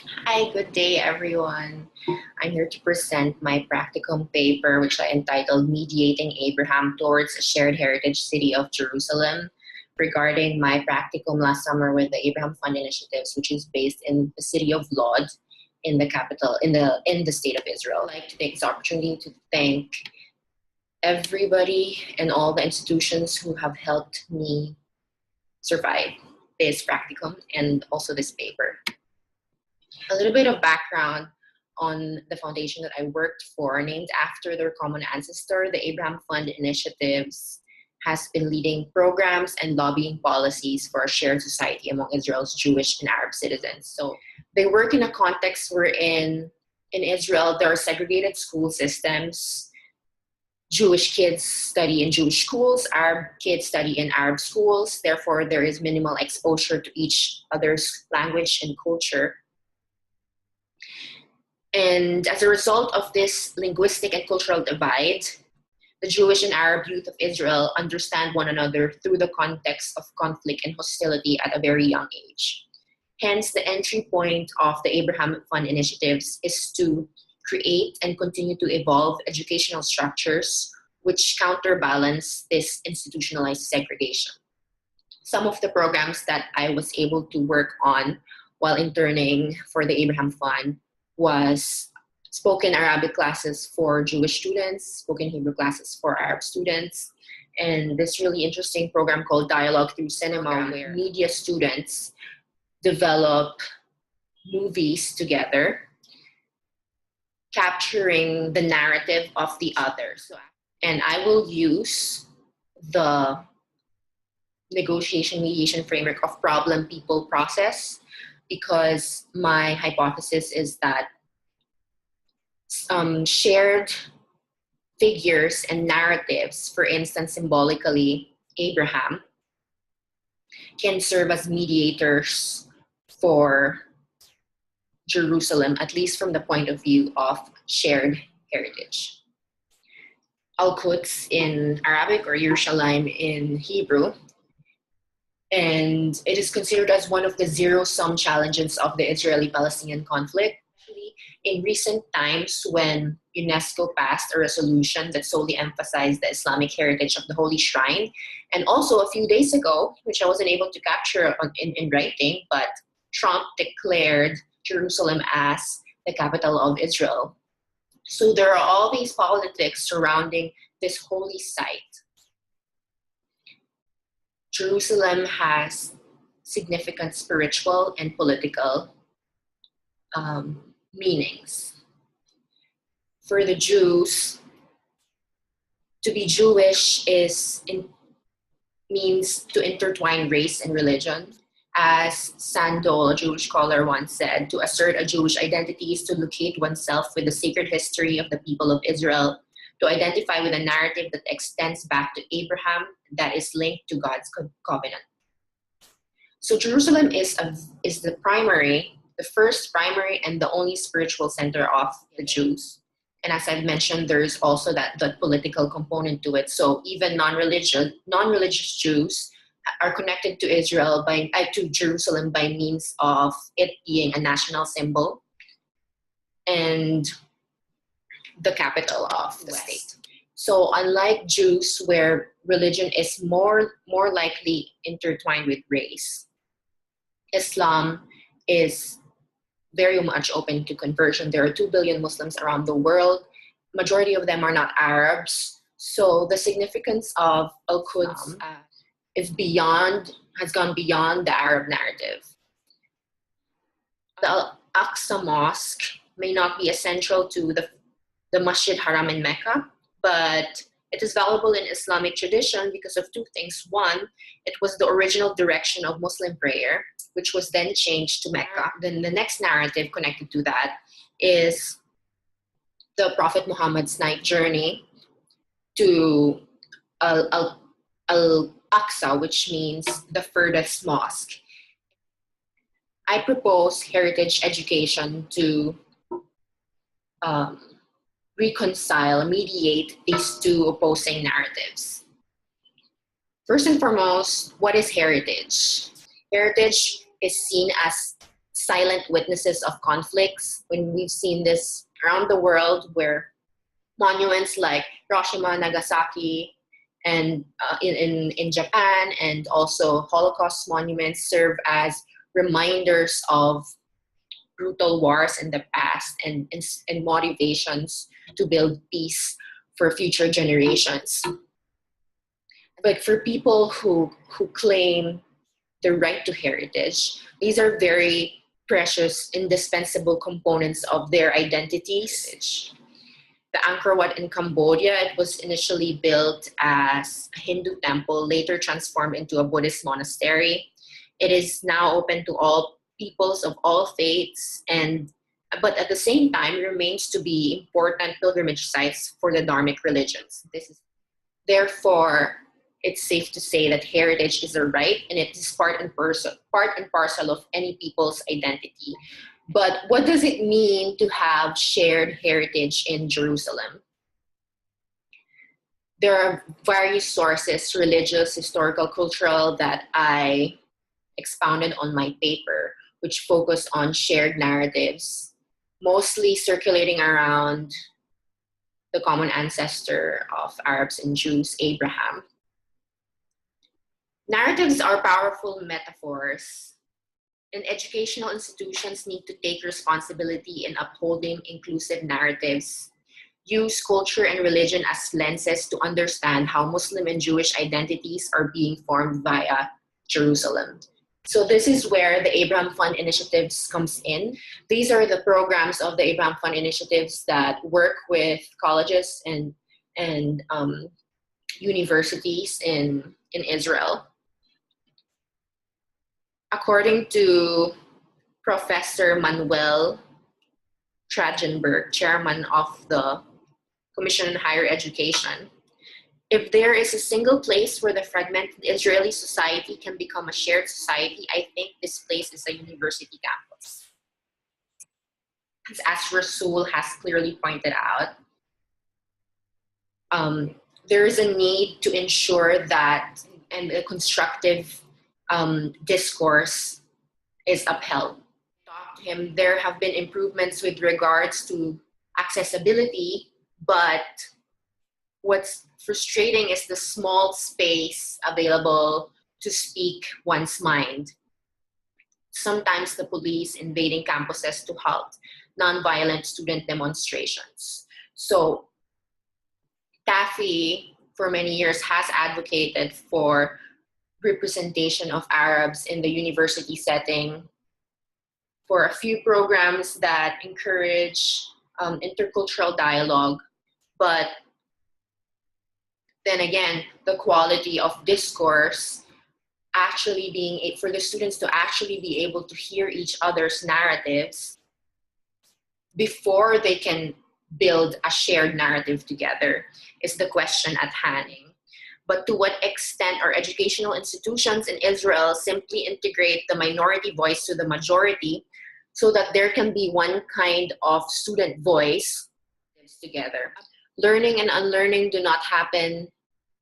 Hi, good day, everyone. I'm here to present my practicum paper, which I entitled Mediating Abraham Towards a Shared Heritage City of Jerusalem, regarding my practicum last summer with the Abraham Fund Initiatives, which is based in the city of Lod, in the capital, in the state of Israel. I'd like to take this opportunity to thank everybody and all the institutions who have helped me survive this practicum and also this paper. A little bit of background on the foundation that I worked for, named after their common ancestor. The Abraham Fund Initiatives has been leading programs and lobbying policies for a shared society among Israel's Jewish and Arab citizens. So they work in a context wherein in Israel there are segregated school systems. Jewish kids study in Jewish schools, Arab kids study in Arab schools. Therefore, there is minimal exposure to each other's language and culture. And as a result of this linguistic and cultural divide, the Jewish and Arab youth of Israel understand one another through the context of conflict and hostility at a very young age. Hence, the entry point of the Abraham Fund initiatives is to create and continue to evolve educational structures which counterbalance this institutionalized segregation. Some of the programs that I was able to work on while interning for the Abraham Fund was spoken Arabic classes for Jewish students, spoken Hebrew classes for Arab students, and this really interesting program called Dialogue Through Cinema, where media students develop movies together, capturing the narrative of the other. And I will use the negotiation mediation framework of problem, people, process, because my hypothesis is that shared figures and narratives, for instance, symbolically, Abraham, can serve as mediators for Jerusalem, at least from the point of view of shared heritage. Al-Quds in Arabic, or Yerushalayim in Hebrew, and it is considered as one of the zero-sum challenges of the Israeli-Palestinian conflict. In recent times, when UNESCO passed a resolution that solely emphasized the Islamic heritage of the Holy Shrine, and also a few days ago, which I wasn't able to capture in writing, but Trump declared Jerusalem as the capital of Israel. So there are all these politics surrounding this holy site. Jerusalem has significant spiritual and political meanings. For the Jews, to be Jewish means to intertwine race and religion. As Sandol, a Jewish scholar, once said, to assert a Jewish identity is to locate oneself with the sacred history of the people of Israel, to identify with a narrative that extends back to Abraham, that is linked to God's covenant. So Jerusalem is the first primary and the only spiritual center of the Jews. And as I've mentioned, there's also that political component to it. So even non-religious Jews are connected to Jerusalem by means of it being a national symbol and the capital of the state. So unlike Jews, where religion is more likely intertwined with race, Islam is very much open to conversion. There are 2 billion Muslims around the world. Majority of them are not Arabs. So the significance of Al-Quds has gone beyond the Arab narrative. The Al-Aqsa Mosque may not be essential to the Masjid Haram in Mecca, but it is valuable in Islamic tradition because of two things. One, it was the original direction of Muslim prayer, which was then changed to Mecca. Then the next narrative connected to that is the Prophet Muhammad's night journey to Al-Aqsa, which means the furthest mosque. I propose heritage education to mediate these two opposing narratives. First and foremost, what is heritage? Heritage is seen as silent witnesses of conflicts. When we've seen this around the world, where monuments like Hiroshima, Nagasaki, and in Japan, and also Holocaust monuments serve as reminders of brutal wars in the past, and motivations to build peace for future generations. But for people who claim the right to heritage, these are very precious, indispensable components of their identities. The Angkor Wat in Cambodia, it was initially built as a Hindu temple, later transformed into a Buddhist monastery. It is now open to all peoples of all faiths, but at the same time remains to be important pilgrimage sites for the Dharmic religions. Therefore, it's safe to say that heritage is a right, and it is part and parcel of any people's identity. But what does it mean to have shared heritage in Jerusalem? There are various sources, religious, historical, cultural, that I expounded on my paper, which focus on shared narratives, mostly circulating around the common ancestor of Arabs and Jews, Abraham. Narratives are powerful metaphors, and educational institutions need to take responsibility in upholding inclusive narratives, use culture and religion as lenses to understand how Muslim and Jewish identities are being formed via Jerusalem. So this is where the Abraham Fund initiatives comes in. These are the programs of the Abraham Fund initiatives that work with colleges and universities in Israel. According to Professor Manuel Tragenberg, chairman of the Commission on Higher Education, if there is a single place where the fragmented Israeli society can become a shared society, I think this place is a university campus. As Rasul has clearly pointed out, there is a need to ensure that and a constructive discourse is upheld. Talk to him, there have been improvements with regards to accessibility, but what's frustrating is the small space available to speak one's mind. Sometimes the police invading campuses to halt nonviolent student demonstrations. So TAFE for many years has advocated for representation of Arabs in the university setting, for a few programs that encourage intercultural dialogue, but then again, the quality of discourse actually being, for the students to actually be able to hear each other's narratives before they can build a shared narrative together is the question at hand. But to what extent are educational institutions in Israel simply integrate the minority voice to the majority so that there can be one kind of student voice together? Learning and unlearning do not happen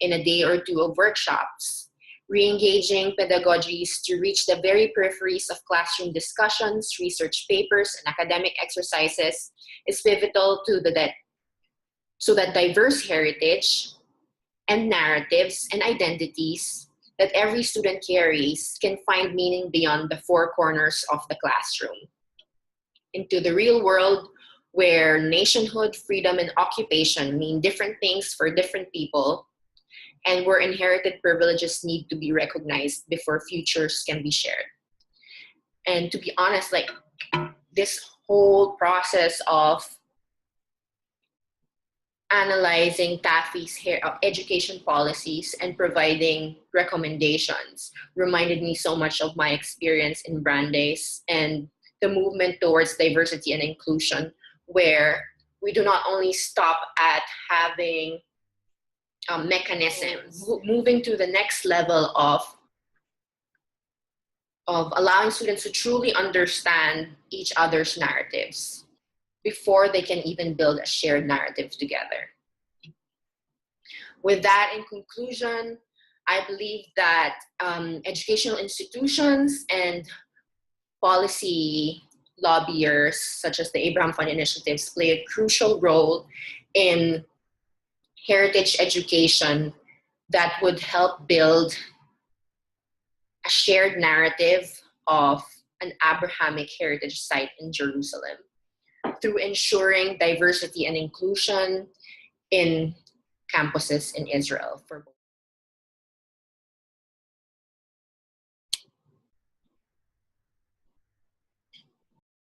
in a day or two of workshops. Re-engaging pedagogies to reach the very peripheries of classroom discussions, research papers, and academic exercises is pivotal to so that diverse heritage and narratives and identities that every student carries can find meaning beyond the four corners of the classroom. Into the real world, where nationhood, freedom, and occupation mean different things for different people, and where inherited privileges need to be recognized before futures can be shared. And to be honest, like, this whole process of analyzing TAFE's education policies and providing recommendations reminded me so much of my experience in Brandeis and the movement towards diversity and inclusion, where we do not only stop at having mechanisms, moving to the next level of allowing students to truly understand each other's narratives before they can even build a shared narrative together. With that, in conclusion, I believe that educational institutions and policy lobbyists, such as the Abraham Fund initiatives, play a crucial role in heritage education that would help build a shared narrative of an Abrahamic heritage site in Jerusalem through ensuring diversity and inclusion in campuses in Israel for